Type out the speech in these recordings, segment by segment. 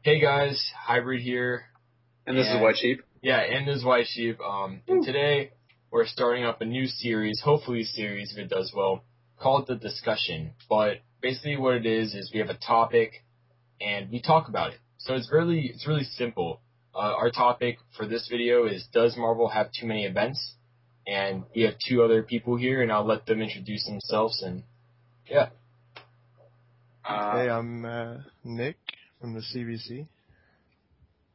Hey guys, Hybrid here. And this is White Sheep. Yeah, and this is White Sheep. And today we're starting up a new series, hopefully a series if it does well, called The Discussion. But basically what it is we have a topic and we talk about it. So it's really simple. Our topic for this video is, does Marvel have too many events? And we have two other people here and I'll let them introduce themselves and yeah. Hey, I'm Nick from the CBC.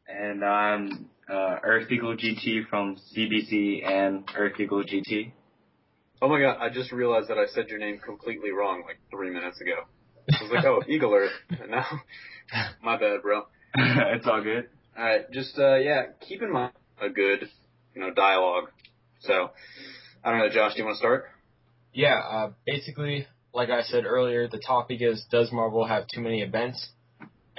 And I'm Earth Eagle GT from CBC and Earth Eagle GT. Oh my god, I just realized that I said your name completely wrong like 3 minutes ago. I was like, oh, Eagle Earth. And now, my bad, bro. It's all good. Alright, just, keep in mind a good, dialogue. So, I don't know, Josh, do you want to start? Yeah, basically, like I said earlier, the topic is, does Marvel have too many events?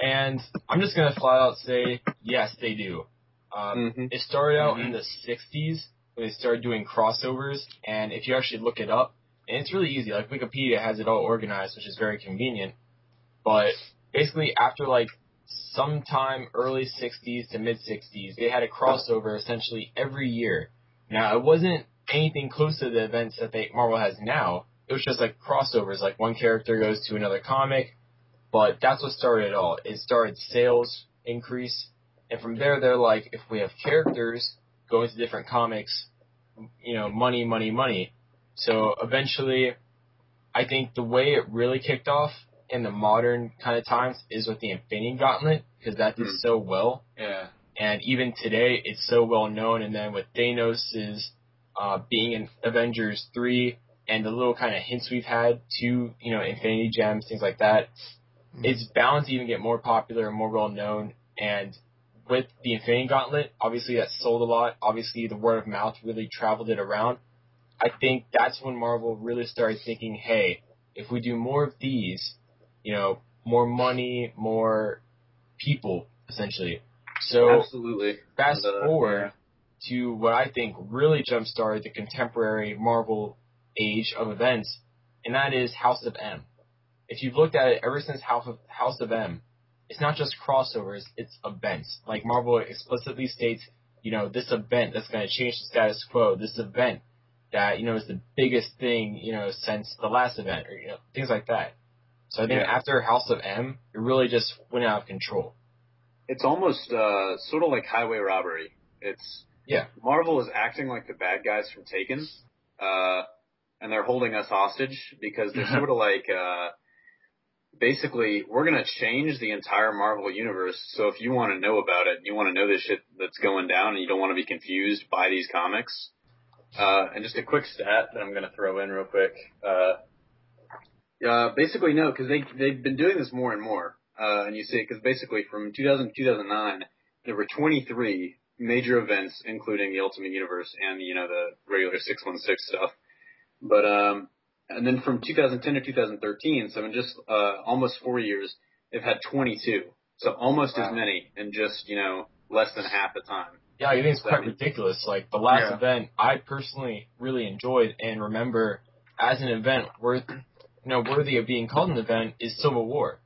And I'm just going to flat out say, yes, they do. It started out in the 60s when they started doing crossovers, and if you actually look it up, and it's really easy, like Wikipedia has it all organized, which is very convenient, but basically after like sometime early 60s to mid 60s, they had a crossover essentially every year. Now, it wasn't anything close to the events that Marvel has now. It was just like crossovers, like one character goes to another comic, but that's what started it all. It started sales increase, and from there they're like, if we have characters going to different comics, money, money, money. So eventually, I think the way it really kicked off in the modern kind of times is with the Infinity Gauntlet, because that did so well. Yeah. And even today, it's so well known. And then with Thanos' being in Avengers 3, and the little kind of hints we've had to, Infinity Gems, things like that, it's bound to even get more popular and more well known. And with the Infinity Gauntlet, obviously that sold a lot. Obviously the word of mouth really traveled it around. I think that's when Marvel really started thinking, hey, if we do more of these, more money, more people, essentially. So absolutely. Fast forward to what I think really jump-started the contemporary Marvel age of events, and that is House of M. If you've looked at it ever since House of M, it's not just crossovers, it's events. Like Marvel explicitly states, this event that's going to change the status quo, this event that, is the biggest thing, since the last event, or, things like that. So I think after House of M, it really just went out of control. It's almost sort of like highway robbery. Marvel is acting like the bad guys from Taken, and they're holding us hostage because they're sort of like, basically, we're going to change the entire Marvel universe, so if you want to know about it, you want to know this shit that's going down, and you don't want to be confused by these comics. And just a quick stat that I'm going to throw in real quick. Basically, no, because they've been doing this more and more. And you see it because basically from 2000 to 2009, there were 23 major events, including the Ultimate Universe and, the regular 616 stuff. But, and then from 2010 to 2013, so in just almost 4 years, they've had 22. So almost as many in just, less than half the time. Yeah, I think it's quite ridiculous. Like, the last event I personally really enjoyed and remember as an event worthy of being called an event is Civil War.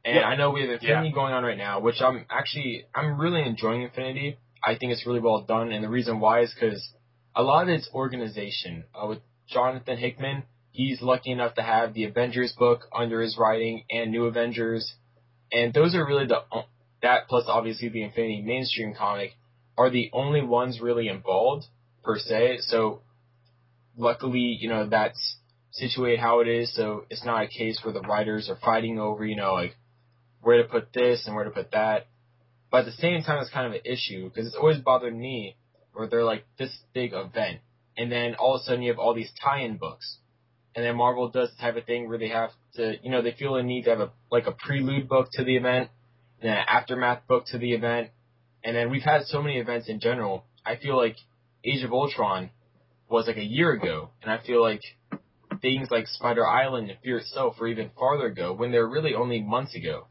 And I know we have Infinity going on right now, which I'm really enjoying Infinity. I think it's really well done, and the reason why is because a lot of it's organization. With Jonathan Hickman, he's lucky enough to have the Avengers book under his writing and New Avengers, and those are really that plus obviously the Infinity mainstream comic are the only ones really involved, per se. So, luckily, that's situated how it is, so it's not a case where the writers are fighting over, like, where to put this and where to put that. But at the same time, it's kind of an issue, because it's always bothered me where they're like, this big event, and then all of a sudden you have all these tie-in books. And then Marvel does the type of thing where they have to, they feel the need to have a prelude book to the event, and then an aftermath book to the event. And then we've had so many events in general. I feel like Age of Ultron was like a year ago, and I feel like things like Spider Island and Fear Itself were even farther ago, when they're really only months ago,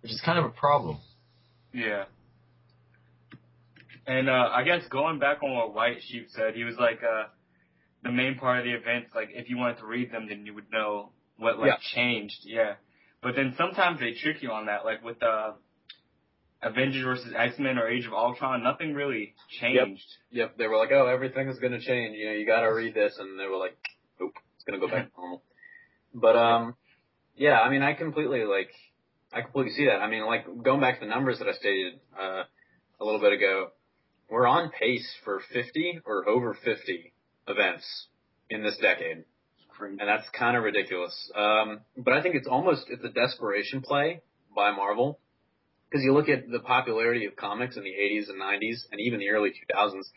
which is kind of a problem. Yeah. And I guess going back on what White Sheep said, he was like, the main part of the events, like, if you wanted to read them, then you would know what, changed. Yeah. But then sometimes they trick you on that, like with Avengers versus X-Men or Age of Ultron, nothing really changed. Yep. They were like, oh, everything is going to change. You got to read this. And they were like, nope, it's going to go back to normal. But, yeah, I mean, I completely see that. I mean, like, going back to the numbers that I stated a little bit ago, we're on pace for 50 or over 50 events in this decade. And that's kind of ridiculous. But I think it's a desperation play by Marvel. Because you look at the popularity of comics in the 80s and 90s and even the early 2000s,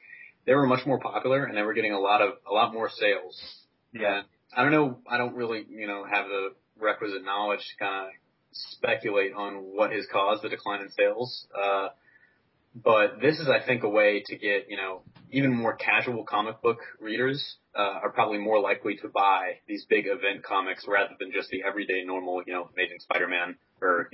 they were much more popular and they were getting a lot more sales. Yeah. And I don't know. I don't really, have the requisite knowledge to kind of speculate on what has caused the decline in sales. But this is, I think, a way to get, even more casual comic book readers are probably more likely to buy these big event comics rather than just the everyday normal, Amazing Spider-Man or,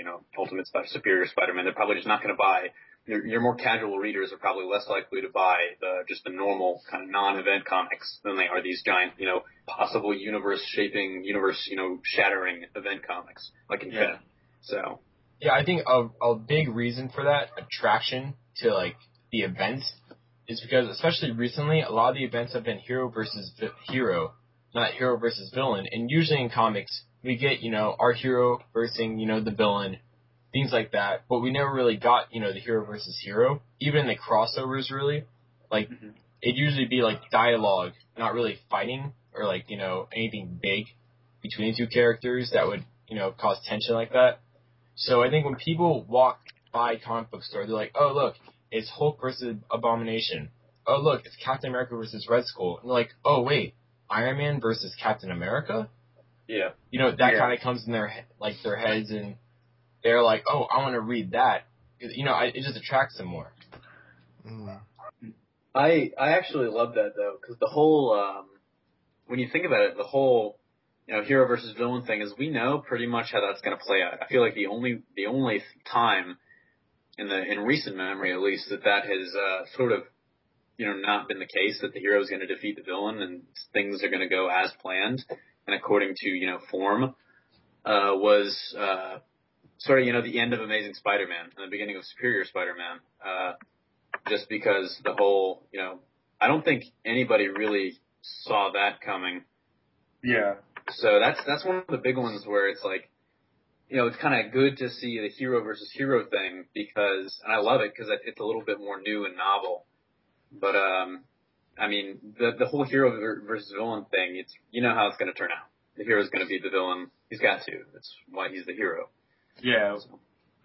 Superior Spider-Man. They're probably just not going to buy. Your more casual readers are probably less likely to buy just the normal kind of non-event comics than they are these giant, possible universe-shattering event comics like Infinity. Yeah. So. Yeah, I think a big reason for that attraction to like the events is because, especially recently, a lot of the events have been hero versus hero, not hero versus villain. And usually in comics, we get, our hero versus, the villain, things like that. But we never really got, the hero versus hero. Even in the crossovers, really. Like, it'd usually be, like, dialogue, not really fighting or, like, anything big between the two characters that would, cause tension like that. So I think when people walk by comic book store, they're like, oh, look, it's Hulk versus Abomination. Oh, look, it's Captain America versus Red Skull. And they're like, oh, wait, Iron Man versus Captain America? Yeah. That kind of comes in their heads, and they're like, oh, I want to read that. It just attracts them more. Mm. I actually love that, though, because the whole, when you think about it, the whole, hero versus villain thing is we know pretty much how that's going to play out. I feel like the only time in recent memory, at least, that has sort of, not been the case, that the hero is going to defeat the villain and things are going to go as planned and according to, form, was sort of, the end of Amazing Spider-Man and the beginning of Superior Spider-Man. Just because the whole, I don't think anybody really saw that coming. Yeah. So that's one of the big ones where it's like, it's kind of good to see the hero versus hero thing because, and I love it because it's a little bit more new and novel. But, I mean, the whole hero versus villain thing, it's, how it's going to turn out. The hero's going to beat the villain. He's got to. That's why he's the hero. Yeah. So.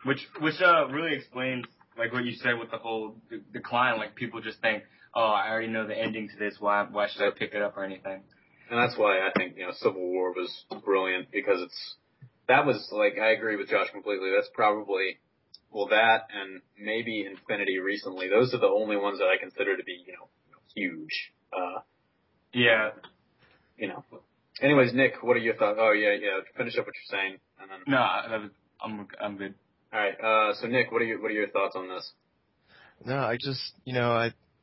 Which really explains, like what you said with the whole decline. Like people just think, oh, I already know the ending to this. Why should I pick it up or anything? And that's why I think, Civil War was brilliant because that was like, I agree with Josh completely. That's probably, that and maybe Infinity recently. Those are the only ones that I consider to be, huge. Yeah. Anyways, Nick, what are your thoughts? Oh, yeah. Finish up what you're saying. And then. No, I'm good. All right. So Nick, what are your thoughts on this? No, I just,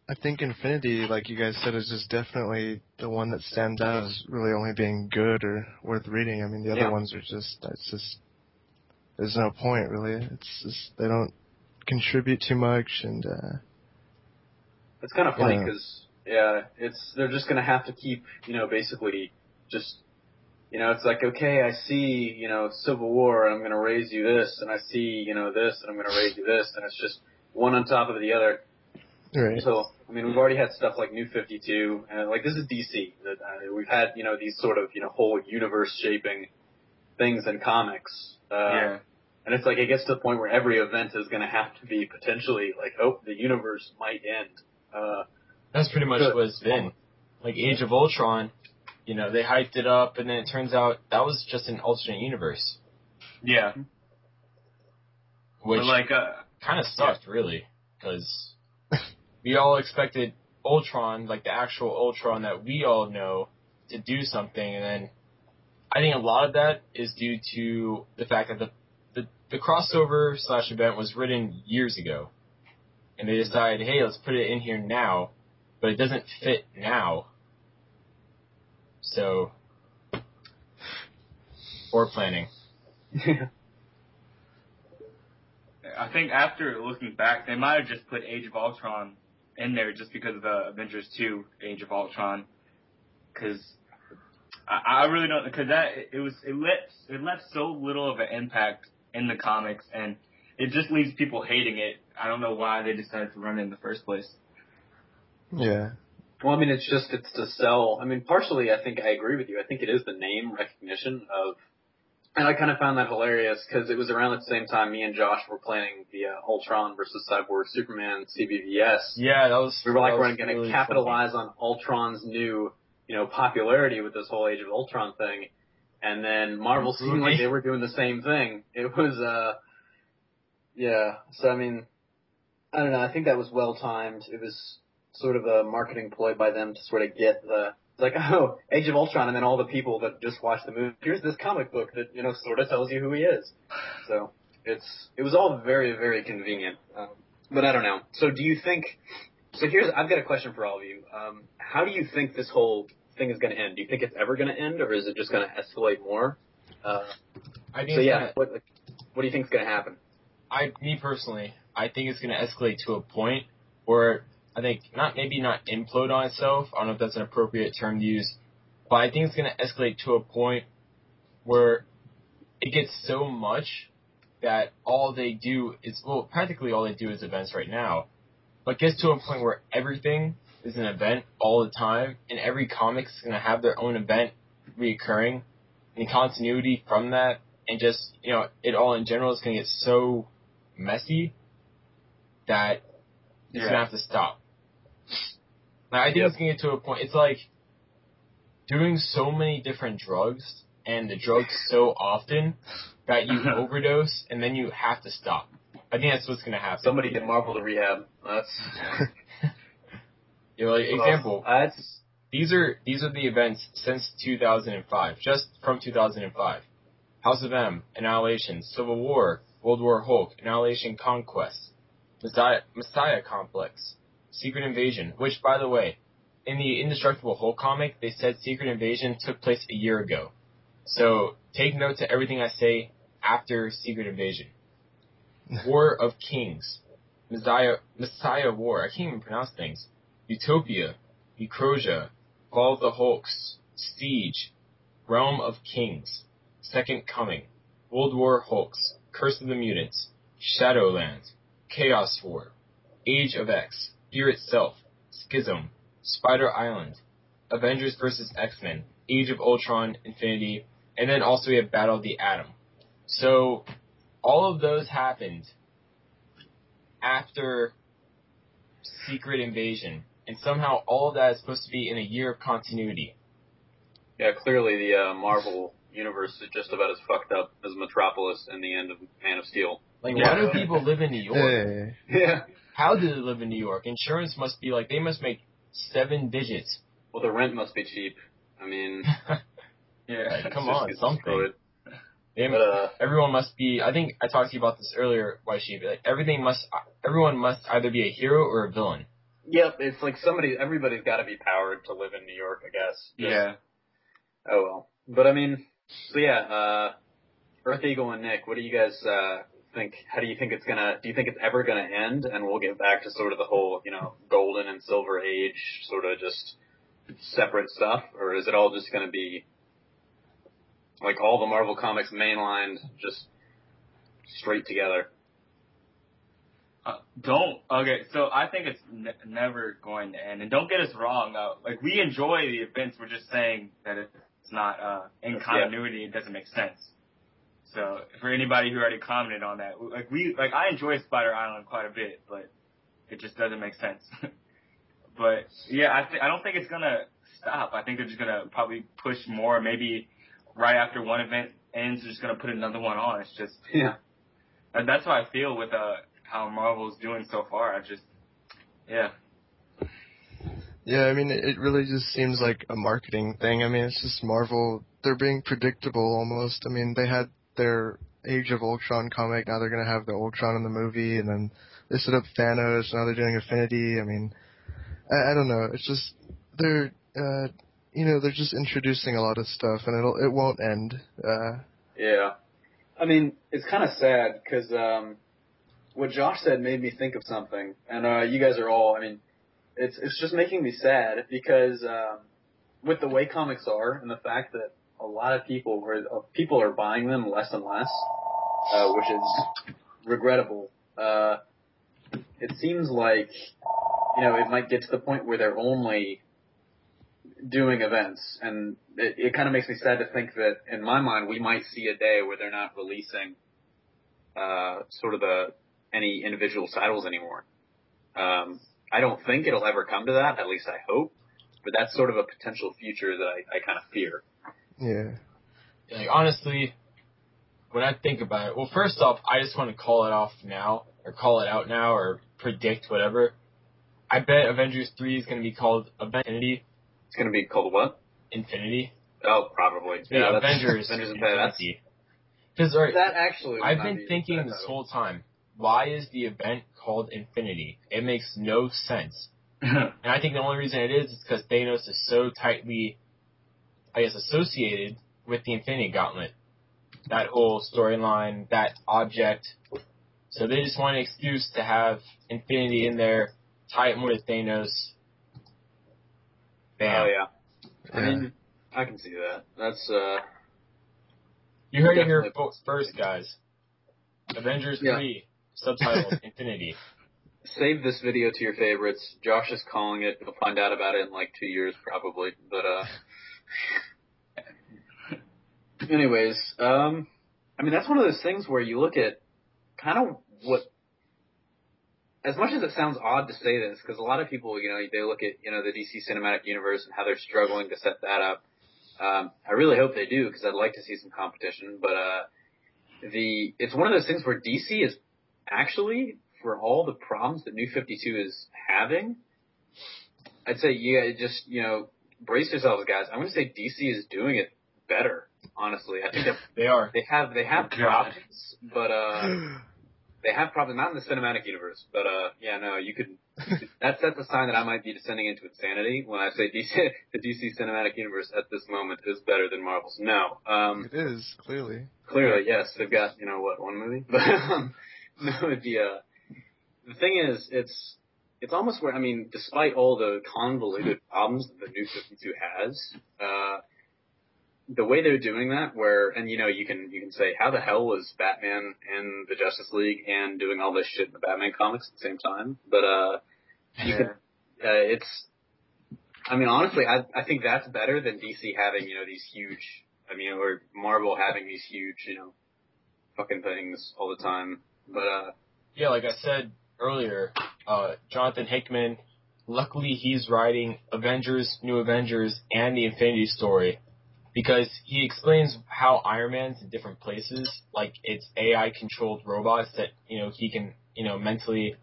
I think Infinity, like you guys said, is just definitely the one that stands out as really only being good or worth reading. I mean, the other ones are just, there's no point really. It's just, they don't contribute too much and, it's kind of funny because, they're just going to have to keep, basically just, it's like, okay, I see, Civil War and I'm going to raise you this and I see, this and I'm going to raise you this and it's just one on top of the other. Right. So, I mean, we've already had stuff like New 52, and like this is DC. We've had, these sort of, whole universe-shaping things in comics. And it's like it gets to the point where every event is going to have to be potentially like, oh, the universe might end. That's pretty much what it's been. Like Age of Ultron, they hyped it up, and then it turns out that was just an alternate universe. Yeah. Which kind of sucked, really, because we all expected Ultron, like the actual Ultron that we all know, to do something, and then I think a lot of that is due to the fact that the crossover / event was written years ago, and they decided, hey, let's put it in here now, but it doesn't fit now. So, poor planning. I think after looking back, they might have just put Age of Ultron in there just because of the Avengers 2 Age of Ultron. Because I really don't, because it left so little of an impact in the comics, and it just leaves people hating it. I don't know why they decided to run it in the first place. Yeah. Well, I mean, it's to sell. I mean, partially, I think I agree with you. I think it is the name recognition of, and I kind of found that hilarious because it was around the same time me and Josh were planning the Ultron versus Cyborg Superman CBVS. Yeah, that was. We were like, we're going to capitalize on Ultron's new, popularity with this whole Age of Ultron thing, and then Marvel seemed like they were doing the same thing. It was, yeah. So I mean, I don't know. I think that was well timed. It was sort of a marketing ploy by them to sort of get it's like, oh, Age of Ultron, and then all the people that just watched the movie, here's this comic book that, sort of tells you who he is. So it was all very, very convenient. But I don't know. So do you think, I've got a question for all of you. How do you think this whole thing is going to end? Do you think it's ever going to end, or is it just going to escalate more? What do you think is going to happen? Me personally, I think it's going to escalate to a point where I think maybe not implode on itself. I don't know if that's an appropriate term to use, but I think it's going to escalate to a point where it gets so much that practically all they do is events right now, but gets to a point where everything is an event all the time, and every comic is going to have their own event reoccurring, and continuity from that, and just, it all in general is going to get so messy that it's going to have to stop. I think it's going to get to a point, it's like doing so many different drugs, and the drugs so often that you overdose, and then you have to stop. I think that's what's going to happen. Somebody get Marvel to rehab. That's... example, these are the events since 2005, just from 2005. House of M, Annihilation, Civil War, World War Hulk, Annihilation Conquest, Messiah Complex, Secret Invasion, which, by the way, in the Indestructible Hulk comic, they said Secret Invasion took place a year ago. So take note to everything I say after Secret Invasion. War of Kings, Messiah War, I can't even pronounce things, Utopia, Necrosia, Fall of the Hulks, Siege, Realm of Kings, Second Coming, World War Hulks, Curse of the Mutants, Shadowlands, Chaos War, Age of X, Fear Itself, Schism, Spider Island, Avengers vs. X-Men, Age of Ultron, Infinity, and then also we have Battle of the Atom. So all of those happened after Secret Invasion, and somehow all of that is supposed to be in a year of continuity. Yeah, clearly the Marvel universe is just about as fucked up as Metropolis and the end of Man of Steel. Why do people live in New York? Yeah. How do they live in New York? Insurance must be they must make 7 digits. Well, the rent must be cheap. I mean, come on, something. Everyone must be. I think I talked to you about this earlier, White Sheep. Everyone must either be a hero or a villain. Yep, it's like everybody's got to be powered to live in New York, I guess. Oh well, but I mean, so yeah, Earth Eagle and Nick, what do you guys think? How do you think it's gonna? Do you think it's ever gonna end, and we'll get back to sort of the whole, golden and silver age, sort of just separate stuff, or is it all just gonna be like all the Marvel comics mainlined, just straight together? Okay, so I think it's never going to end. And don't get us wrong, we enjoy the events, we're just saying that it's not in continuity, it doesn't make sense. So, for anybody who already commented on that, I enjoy Spider Island quite a bit, but it just doesn't make sense. But, yeah, I don't think it's gonna stop. I think they're just gonna probably push more, maybe right after one event ends, they're just gonna put another one on. It's just... Yeah. That's how I feel with, how Marvel's doing so far. Yeah, I mean, it really just seems like a marketing thing. I mean, it's just Marvel, they're being predictable almost. I mean, they had their Age of Ultron comic, now they're going to have the Ultron in the movie, and then they set up Thanos, now they're doing Infinity. I mean, I don't know. It's just, they're just introducing a lot of stuff, and it won't end. Yeah. I mean, it's kind of sad, because, what Josh said made me think of something, and you guys are all. I mean, it's just making me sad because with the way comics are and the fact that a lot of people are buying them less and less, which is regrettable. It seems like it might get to the point where they're only doing events, and it kind of makes me sad to think that in my mind we might see a day where they're not releasing sort of any individual titles anymore. I don't think it'll ever come to that, at least I hope, but that's sort of a potential future that I kind of fear. Yeah. Like, honestly, when I think about it, well, first off, I just want to call it out now, or predict whatever. I bet Avengers 3 is going to be called Infinity. It's going to be called what? Infinity. Oh, probably. Yeah, Avengers Infinity. Because that actually, I've been thinking this whole time, why is the event called Infinity? It makes no sense. And I think the only reason it is because Thanos is so tightly, I guess, associated with the Infinity Gauntlet. That whole storyline, that object. So they just want an excuse to have Infinity in there, tie it more to Thanos. Bam. Oh, yeah. I mean, I can see that. That's, You heard it here first, guys. Avengers 3, subtitled Infinity. Save this video to your favorites. Josh is calling it. You'll find out about it in like 2 years, probably. But, anyways, I mean, that's one of those things where you look at kind of what, as much as it sounds odd to say this, because a lot of people, they look at, the DC Cinematic Universe and how they're struggling to set that up. I really hope they do, because I'd like to see some competition, but, it's one of those things where DC is actually, for all the problems that New 52 is having, I'd say, just, brace yourselves, guys. I'm going to say DC is doing it better, honestly. I think they are. They have problems, but, they have problems, not in the cinematic universe, but, you could that's a sign that I might be descending into insanity when I say the DC cinematic universe at this moment is better than Marvel's. No. It is, clearly. Clearly, yes. They've got, one movie? But, no, the thing is, it's almost where, I mean, despite all the convoluted problems that the New 52 has, the way they're doing that, you can say, how the hell was Batman in the Justice League and doing all this shit in the Batman comics at the same time? But, honestly, I think that's better than DC having, these huge, or Marvel having these huge, fucking things all the time. But, yeah, like I said earlier, Jonathan Hickman, luckily he's writing Avengers, New Avengers, and the Infinity Story. Because he explains how Iron Man's in different places, like it's AI-controlled robots that, he can, mentally,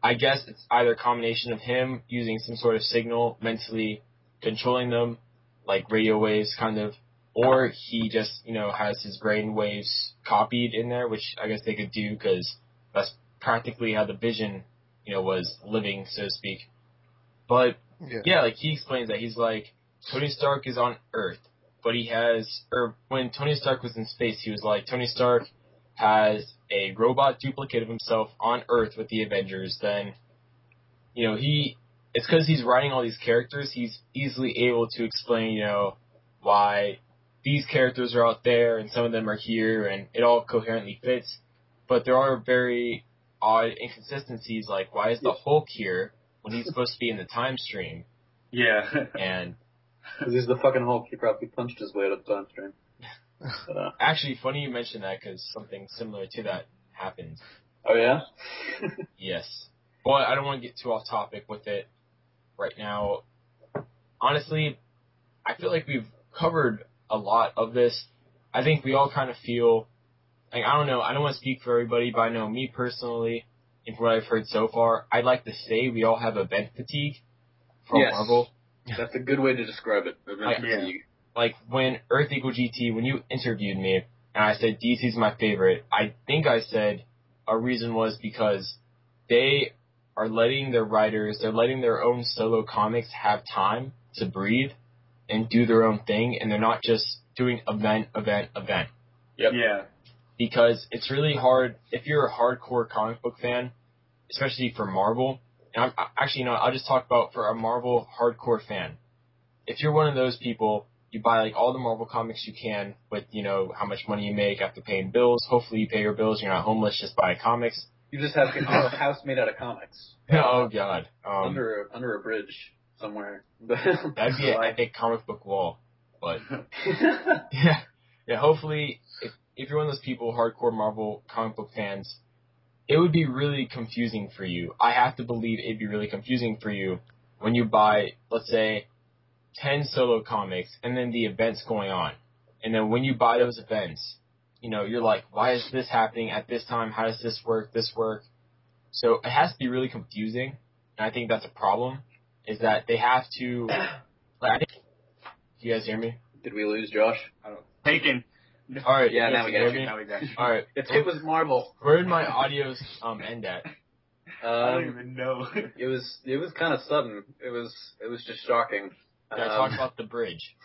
I guess it's either a combination of him using some sort of signal, mentally controlling them, like radio waves kind of, or he just, has his brain waves copied in there, which I guess they could do because that's practically how the Vision, was living, so to speak. But, like he explains that he's like, Tony Stark is on Earth. But when Tony Stark was in space, he was like, Tony Stark has a robot duplicate of himself on Earth with the Avengers. Then, it's because he's writing all these characters, he's easily able to explain, why these characters are out there and some of them are here, and it all coherently fits. But there are very odd inconsistencies, like why is the Hulk here when he's supposed to be in the time stream? Yeah. And because he's the fucking Hulk, he probably punched his way out of the time stream. Actually, funny you mention that, because something similar to that happened. Oh, yeah? Yes. But I don't want to get too off topic with it right now. Honestly, I feel like we've covered a lot of this. I think we all kind of feel, like, I don't know, I don't want to speak for everybody, but I know me personally, and from what I've heard so far, I'd like to say we all have event fatigue from Marvel. That's a good way to describe it. Like when Earth Equal GT, when you interviewed me, and I said DC's my favorite, I think I said a reason was because they are letting their writers, they're letting their own solo comics have time to breathe and do their own thing, and they're not just doing event. Yep. Yeah. because it's really hard if you're a hardcore comic book fan, especially for Marvel. And I'll just talk about for a Marvel hardcore fan. If you're one of those people, you buy like all the Marvel comics you can with, how much money you make after paying bills. Hopefully you pay your bills. You're not homeless. Just buy comics. You just have a house made out of comics. Oh God. Under a bridge somewhere. That'd be an epic comic book wall. But yeah. Hopefully, if you're one of those people, hardcore Marvel comic book fans, it would be really confusing for you. I have to believe it'd be really confusing for you when you buy, let's say, 10 solo comics and then the events going on. And then when you buy those events, you're like, why is this happening at this time? How does this work? So it has to be really confusing. And I think that's a problem, is that they have to, you guys hear me? Did we lose Josh? I don't Taken. Alright, yeah, now we got you. Alright. It was Marvel. Where did my audios end at? I don't even know. It was kind of sudden. It was just shocking. Did I talk about the bridge?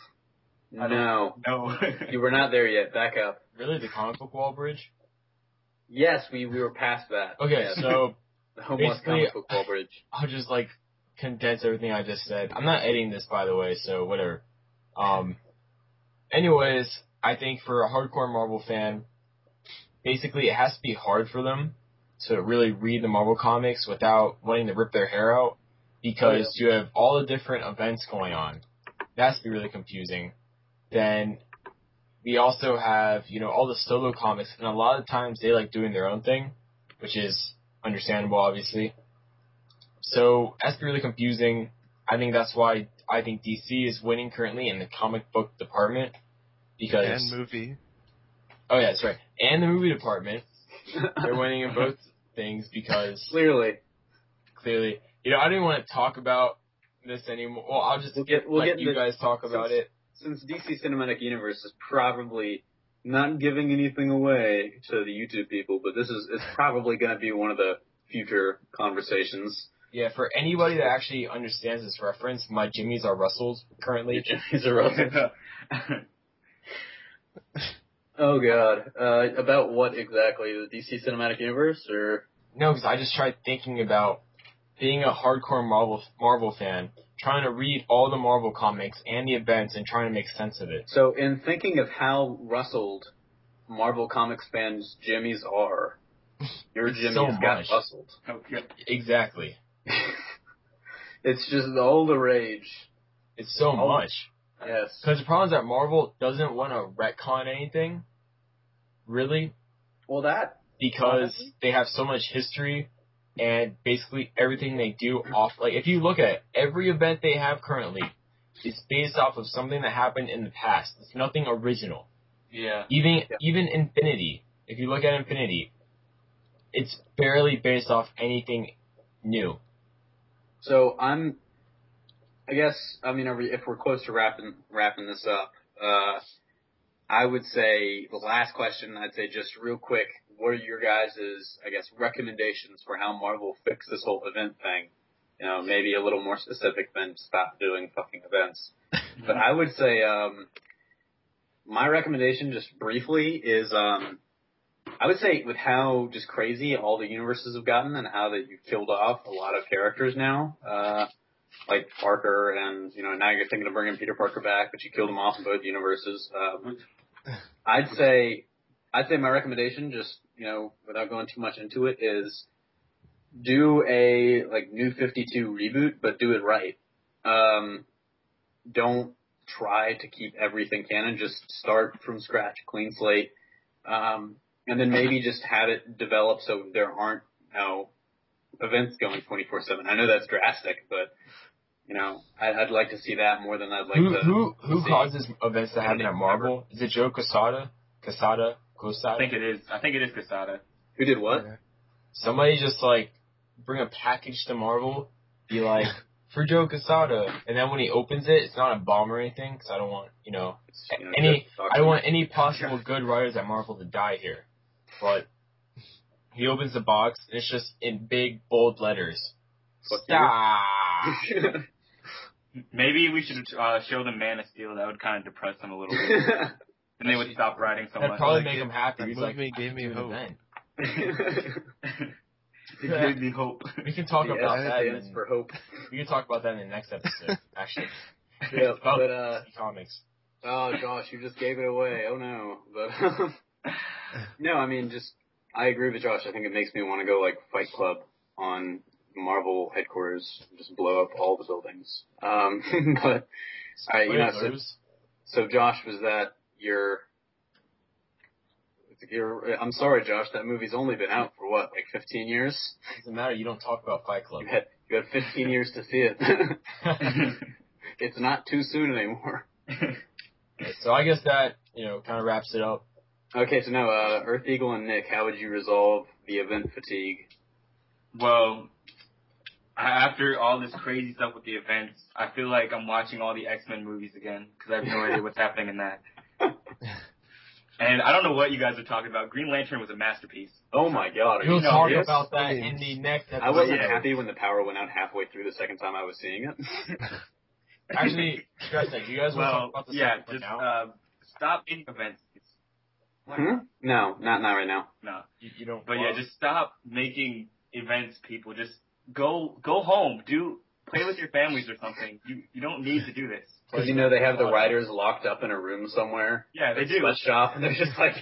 No. No. You were not there yet. Back up. Really? The comic book wall bridge? Yes, we were past that. Okay, yes. So the homeless comic book wall bridge. I'll just condense everything I just said. I'm not editing this, by the way, so whatever. Anyways, I think for a hardcore Marvel fan, basically it has to be hard for them to really read the Marvel comics without wanting to rip their hair out, because you have all the different events going on. That has to be really confusing. Then we also have, all the solo comics, and a lot of times they like doing their own thing, which is understandable, obviously. So it has to be really confusing. I think that's why I think DC is winning currently in the comic book department. And movie. Oh yeah, that's right. And the movie department. They're winning in both things because... Clearly. I don't even want to talk about this anymore. Well, I'll just let you guys talk about it. Since DC Cinematic Universe is probably not giving anything away to the YouTube people, but it's probably going to be one of the future conversations. Yeah, for anybody that actually understands this reference, my jimmies are rustled currently. Your jimmies are rustled. Oh God. About what exactly? The DC Cinematic Universe, or? No, because I just tried thinking about being a hardcore Marvel fan, trying to read all the Marvel comics and the events and trying to make sense of it. So, in thinking of how rustled Marvel Comics fans' jimmies are, your jimmies got rustled. Okay. Exactly. It's just all the rage. It's so much. Yes. Because the problem is that Marvel doesn't want to retcon anything, really. Well, that. Because they have so much history, and basically everything they do if you look at it, every event they have currently is based off of something that happened in the past. It's nothing original. Yeah. Even Infinity, if you look at Infinity, it's barely based off anything new. So if we're close to wrapping this up, I would say the last question, I'd say just real quick, what are your guys' recommendations for how Marvel fix this whole event thing? Maybe a little more specific than stop doing fucking events. But I would say, my recommendation just briefly is, I would say with how just crazy all the universes have gotten and how that you've killed off a lot of characters now, like Parker, and now you're thinking of bringing Peter Parker back, but you killed him off in both universes. I'd say my recommendation, just without going too much into it, is do a New 52 reboot, but do it right. Don't try to keep everything canon. Just start from scratch, clean slate, and then maybe just have it develop so there aren't events going 24/7. I know that's drastic, but I'd like to see that more than I'd like to. Who causes events to happen at Marvel? Is it Joe Quesada? I think it is. Quesada. Who did what? Yeah. Somebody just bring a package to Marvel, be like, for Joe Quesada, and then when he opens it, it's not a bomb or anything, because I don't want I don't want any possible good writers at Marvel to die here. But he opens the box, and it's just in big bold letters. Stop. Maybe we should show them Man of Steel. That would kind of depress them a little bit. and they would stop writing so That'd much. probably make him happy. That He's movie like, gave me hope. Event. It gave me hope. We can talk about that. Stands for hope. We can talk about that in the next episode, actually. Yeah, about but DC Comics. oh, Josh, you just gave it away. Oh no, but no, I mean, I agree with Josh. I think it makes me want to go like Fight Club on Marvel headquarters, and just blow up all the buildings. But so Josh, was that your? I'm sorry, Josh. That movie's only been out for what, like 15 years? Doesn't matter. You don't talk about Fight Club. You had 15 years to see it. It's not too soon anymore. So I guess that kind of wraps it up. Okay, so now Earth Eagle and Nick, how would you resolve the event fatigue? Well, after all this crazy stuff with the events, I feel like I'm watching all the X-Men movies again because I have no idea what's happening in that. And I don't know what you guys are talking about. Green Lantern was a masterpiece. Oh my God! We'll talk about that in the next episode. I wasn't happy when the power went out halfway through the second time I was seeing it. Actually, do you guys want to talk about the second one now? Stop making events. No, not right now. No, you don't. But yeah, just stop making events, people. Just go home. Play with your families or something. You don't need to do this. Because they have the writers locked up in a room somewhere. Yeah, they do. Sweatshop, and they're just like,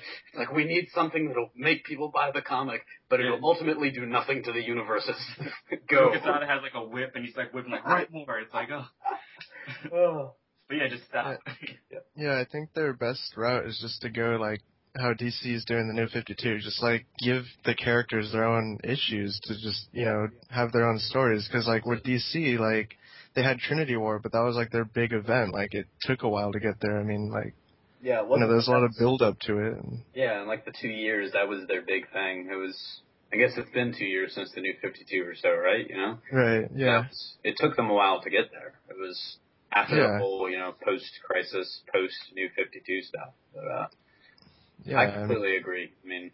we need something that'll make people buy the comic, but it'll ultimately do nothing to the universes. Go. Kasada has like a whip, and he's like whipping like, write more. It's like, oh. But yeah, just stop. Yeah, I think their best route is just to go like how DC is doing the New 52, just like give the characters their own issues to just, have their own stories. Because like with DC, like they had Trinity War, but that was like their big event. Like it took a while to get there. I mean, like, there's a lot of build up to it. Yeah, and like the 2 years, that was their big thing. I guess it's been 2 years since the New 52 or so, right? Right, yeah. It took them a while to get there. It was after the whole, post-crisis, post-New 52 stuff. But, I completely agree. I mean,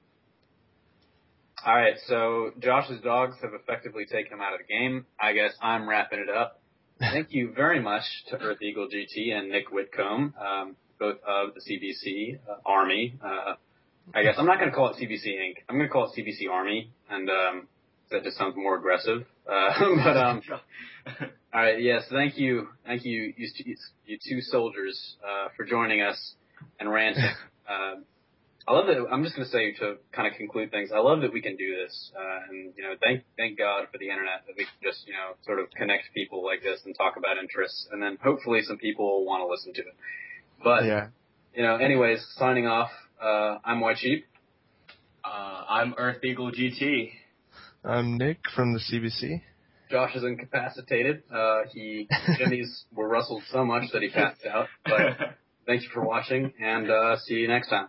all right, so Josh's dogs have effectively taken him out of the game. I guess I'm wrapping it up. Thank you very much to Earth Eagle GT and Nick Whitcomb, both of the CBC Army. I guess I'm not going to call it CBC Inc. I'm going to call it CBC Army, and that just sounds more aggressive. All right, yes, thank you, you two soldiers, for joining us and ranting. I love that. I'm just going to say, to kind of conclude things, I love that we can do this, and thank God for the internet that we can just sort of connect people like this and talk about interests, and then hopefully some people will want to listen to it. But anyways, signing off. I'm White Sheep. I'm Earth Eagle GT. I'm Nick from the CBC. Josh is incapacitated. Jimmy's were rustled so much that he passed out. But thank you for watching, and see you next time.